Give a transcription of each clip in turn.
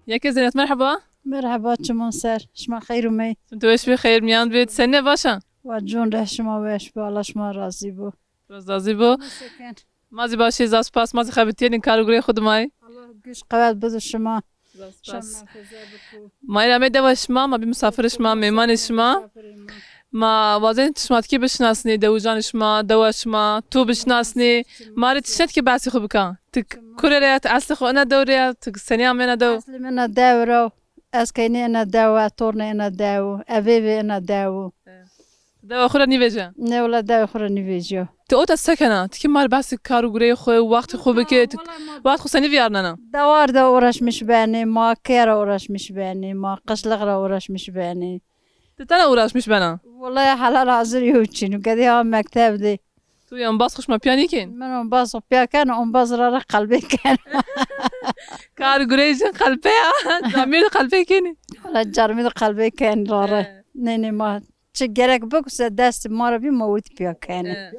ياك زينت مرحبا. مرحبا چمون سر شما خیر و می انتو ايش بخير ميان بيت سنة باشا. و جون ره شما وش به الله شما راضی بو رازي بو. مازي باشي زاس باس مازي خابتين كارو غري خود ماي. الله گوش قوت بده شما باس. ما إلى مدة وش ما بمسافرش ما ميمانش ما ما وازن تشمات كي بشناسني دوجانش ما دوش ما تو بشناسني ما ريت شت كي بعسي خو بكان تك كوريات اصل خو انا دوريا تك سنيا من دو اصل من داورو اسكيني انا داو تورني انا داو ابيبي انا داو دو اخرى نيفيجا نه ولا داو اخرى نيفيجو تقوت السكنة تكي مال بعسي كارو غري خو وقت خو بكي وقت خو سني فيارنا دوار دا اورش مشباني ما كير اورش مشباني ما قشلغ اورش مشباني تتنا وراش مش بنا والله حلال عذر يوتشين قد يوم مكتب دي تو يوم باصخش ما بياني كين من باص بيا كان ام بزر قلبي كان كارو غري قلبي ضمير قلبي كيني ولا جرمي قلبي كان راره نيني ما چگرک بکس دست ما رو بی موت بیا کنه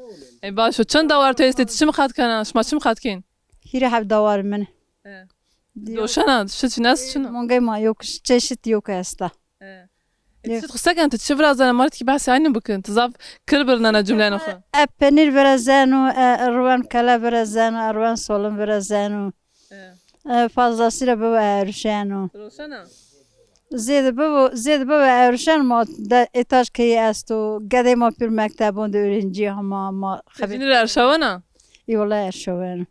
ای باشو چند دوار تو است چی میخواد کنه شما چی میخواد کین هیره حب دوار منه دوشنا شت ناس شنو مونگای ما یوکش چشت یوک استا انت تخسك انت تشوف رازنا مرات كي بحث عني بكن تزاف كربرنا انا جمله نخا ابنير برزانو روان كلا برزانو روان سولم برزانو فازا سيره بابا ارشانو روشنا زید بابا ارشان ما در اتاج کی استو گده ما پر مکتبون دورنجی ما خبين الارشوانا ای والله ارشوان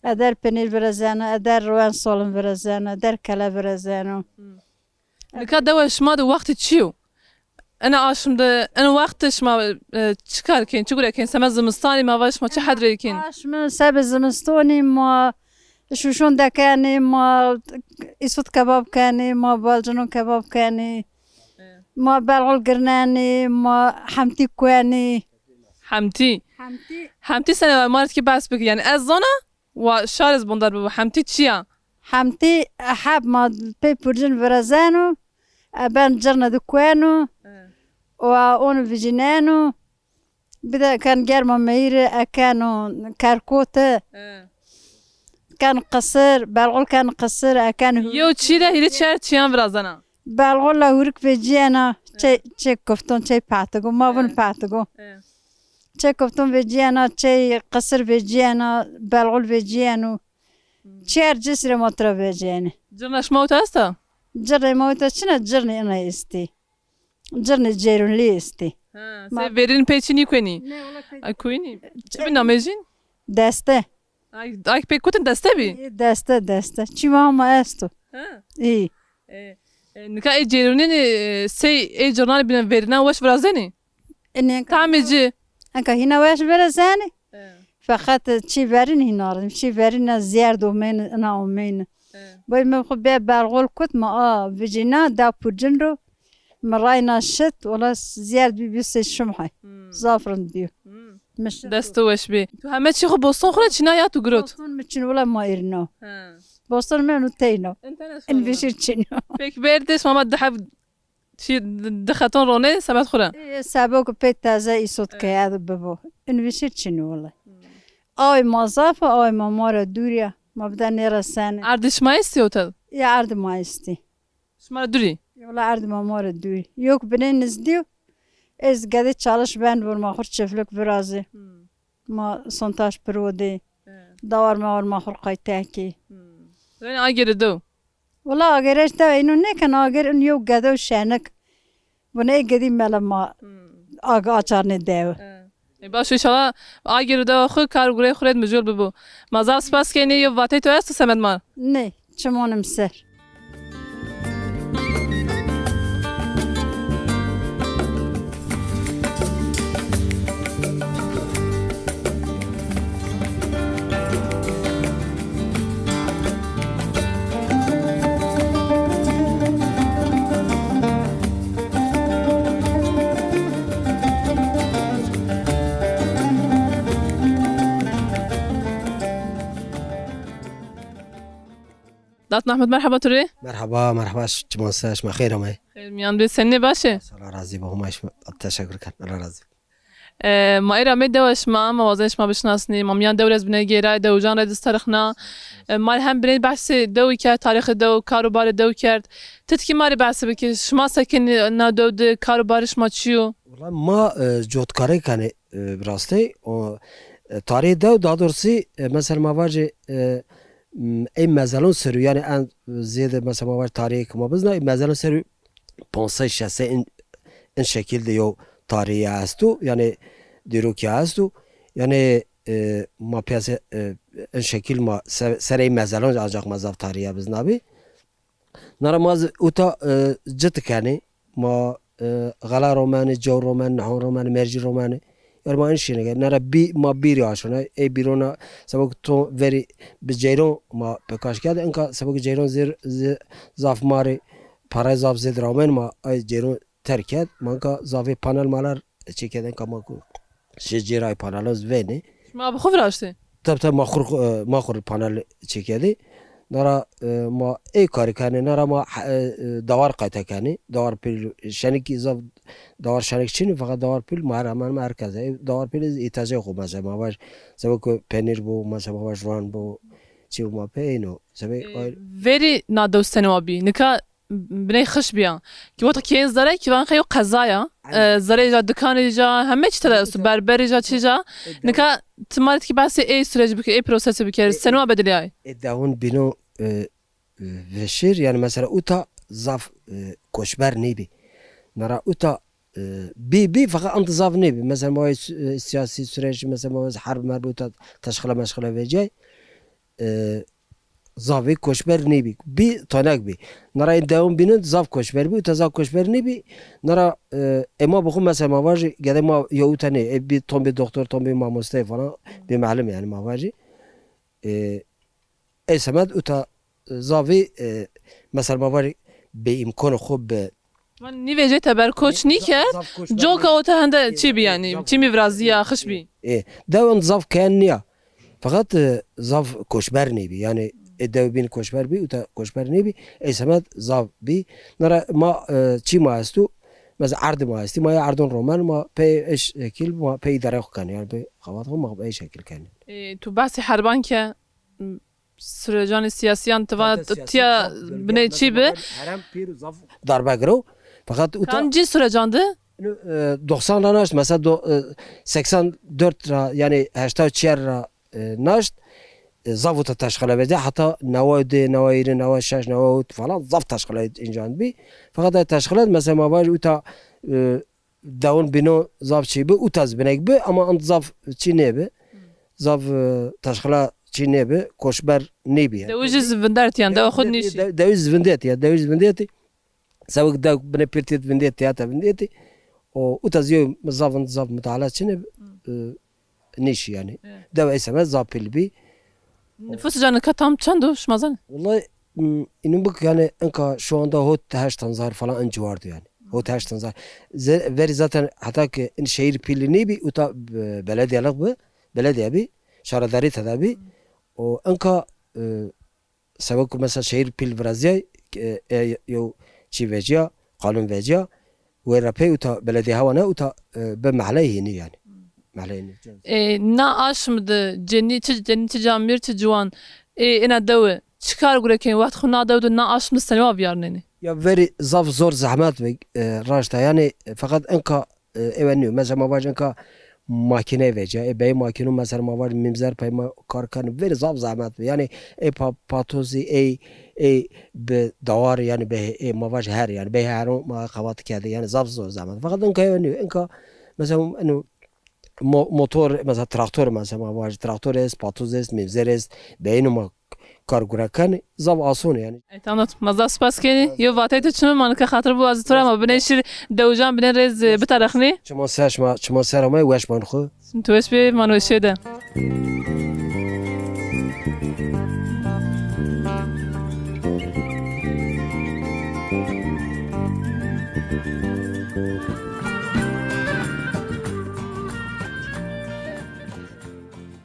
ادر پنیر برزانو ادر روان سولم برزانو ادر کلا برزانو نكاد دوش ما دو وقت تشيو انا اشم ده انا وقتش ما تشكار كين تقول كين سما زمستاني ما واش ما تش حد كين اش من سب زمستوني ما شوشون دكاني ما اسود كباب كاني ما بالجنون كباب كاني ما بالغول قرناني ما حمتي كواني حمتي سنة مارت كي باس بك يعني الزنا وشارز بندر بو حمتي تشيا حمتي أحب ما بي برجن برزانو أبان جرنا دكوانو وأون فيجينانو بدا كان جرما ميرة كانوا كاركوتة كان قصر بالغول كان قصر كان يو تشيدا هيري تشار تشيان برازنا بالغول لا هورك فيجينا تشي كفتون تشي باتغو ما بن باتغو تشي كفتون فيجينا تشي قصر فيجينا بالغول فيجيانو چهار جسر مطربه جانه جرنش موت هستا جرني موت چنه جرني انا استی جرني جيرون لي استی سه برین پیچینی کنی اکوینی چه بی نامجین دسته ay pek kutun deste bi دسته چی ما هم استو ای نکا ای جیرونین سی ای جورنال بین ورنا وش برازنی اینه تعمیجی انکا هینا وش برزنی فقط چی برین هینارم چی برین زیاد دومین انا اومین باید من خب به بالغول کت ما ویجینا دا پوجن رو مراینا شت ولا زیاد بیست شمحه زافرن دیو مش دستو وش بی تو همه چی خب بوستون خونه چی نیا تو گروت بوستون میچین ولا ما ایرنو بوستون منو تینو این بیشتر چینو پک بردش ماما دحب چی دختون رونه سبت خوره سباق پیت تازه ایسود که یاد ببو این بیشتر چینو ولا آی مازافه آی مامارا دوریا ما بده نرسانه عردش ما استی اوتل یا عرض ما استی شما دوری ولا عرض مامارا دوری yok beni nizdiyo ez gade çalış ben vurma xur çiftlik birazı ma sontaj prodi davar ma vurma xur qaytaki yani ay geri do valla agereş da inu ne kan ager un yok gade şanak buna gadi mala ma aga açar ne dev باشه انشالله اگر دو خو کارگوری خورد مجبور ببو مازال سپاس کنی یو واتی تو است سمت مار نه چمونم سر دات احمد مرحبا تري مرحبا چمونساش ما خير امي خير ميان بي سنه باشه الله راضي بهم ايش تشكر كان الله راضي ما ایرا می دوش ما وازنش ما بشناسنی مامیان دورز بنه گیرای دوجان ردست تاریخنا مال هم بنه بحث دوی که تاریخ دو کاروبار دو کرد تتکی ماری بحث بکی شما سکن نا دو ده کاروبارش ما چیو والله ما جوتکاری کنه براسته تاریخ دو دادرسی مثلا ما واجه این مزالون سرو یعنی ان زیاده مثلا ما واجه تاریخ ما بزنه این مزالون سرو 5-6 این شکل دیو tarihi هستو yani diyor ki هستو yani ما پیاس این شکل ما سر این مزالون ancak مزاف tarihi biz nabi nara maz uta جت کنی ما غلا رومانی جو رومانی نحو رومانی مرجی رومانی yani ما این شینه nara ما بیری آشونه ای بیرونا سبک تو وری بجیرون ما بکاش کرده اینکه سبک جیرون زیر زاف ماری پارای زاف زید رومانی ما ای جیرون terket manka zavi panel malar çekeden kamaku şeciray panelaz veni ما بخوف راشته tabi mahur panel çekedi nara ma karikani nara ma davar kaytakani davar pil şenik zav davar şenik çini fakat davar pil mahraman merkeze davar pil ihtiyacı yok mesela ma var sebek peynir bu mesela var juan bu çi ma peyno sebek veri na dostane abi nika بنای خش بیان که وقتی که این زره که وان خیلی قضایا زره جا دکانی جا همه چی تره است بربری جا چی جا نکه تمارت که بحث ای سرچ بکر ای پروسس بکر سنوا بدلی ای داون بینو وشیر yani mesela uta zaf koşber nebi nara uta bi fakat ant zaf nebi mesela ma siyasi süreç mesela ma harp merbuta teşkile meşgale vecay zavi koşber nebi bi tanak bi nara devam binin zaf koşber bi utazaf koşber nebi nara ema bu mesela ma var gede ma yutane bir tom bir doktor tom bir mamuste falan bir malum yani ma var esemed uta zavi mesela ma var be imkanı خوب من نیویجه تبر کوچ نیکرد جو که اوته هنده چی بی یعنی چی میورازیه خش بی devam zaf kenniya fakat zaf koşber nebi yani devbin koşber bi uta koşber nebi esemed zav bi nara ma çi ma astu mesela ard ma asti ma ardon roman ma pe eş şekil ma pe idare kan yani pe xavat ma pe şekil kan تو بحث حربان که سرجان سیاسیان توا تیا بنه چی به haram pir zaf darbe gro fakat uta kanci sürecandı 90 ra naşt mesela 84 ra yani 84 ra naşt zavuta taşkala verdi hatta navaydı navayri navaşaş navut falan zaf taşkala incan bi fakat taşkala mesela ma var uta davun bino zaf çibi utaz binek bi ama ant zaf çine bi zaf taşkala çine bi koşber ne bi دوجي زفندرت يعني دو خد نيشي deviz vindet ya deviz vindet sabık da bine pirtit vindet ya ta vindet o utaz yo zavın zaf mutala çine niş yani dev esemez zaf pilbi nüfus canı katam çandu şmazan Vallahi inanın bak yani enka şu anda hot 8 zar falan en civardı yani. Hot 8 zar. Veri zaten hatta ki şehir pilini bir uta belediyelik bu. Belediye bir şaradari tadabi. O enka sebek mesela şehir pil vrazya yo çi veciya kanun veciya ve rapi uta belediye havana uta be mahalleyi yani. نا آشمده جنی چه جامیر چه جوان اینا دوه چیکار گره که وقت خود نادود نا آشمده سنوا بیارنینی Ya veri zaf zor zahmet ve raşta yani fakat enka eveniyor mesela ma var enka makine vece bey makine mesela ma var mimzer payma karkan veri zaf zahmet yani patozi be davar yani be ma var her yani be her ma kavat kedi yani zaf zor zahmet fakat enka eveniyor enka mesela enu motor mesela traktör mesela var traktör es patoz es mimzer es beynuma کارگرکن زاو آسون yani. Tamam, mazda spas ki yo vatay tu çmı manka xatir bu az tura ama bine şir devjan bine rez bitaraxni Çmo serama weş man xo. Tu es bir manu şede.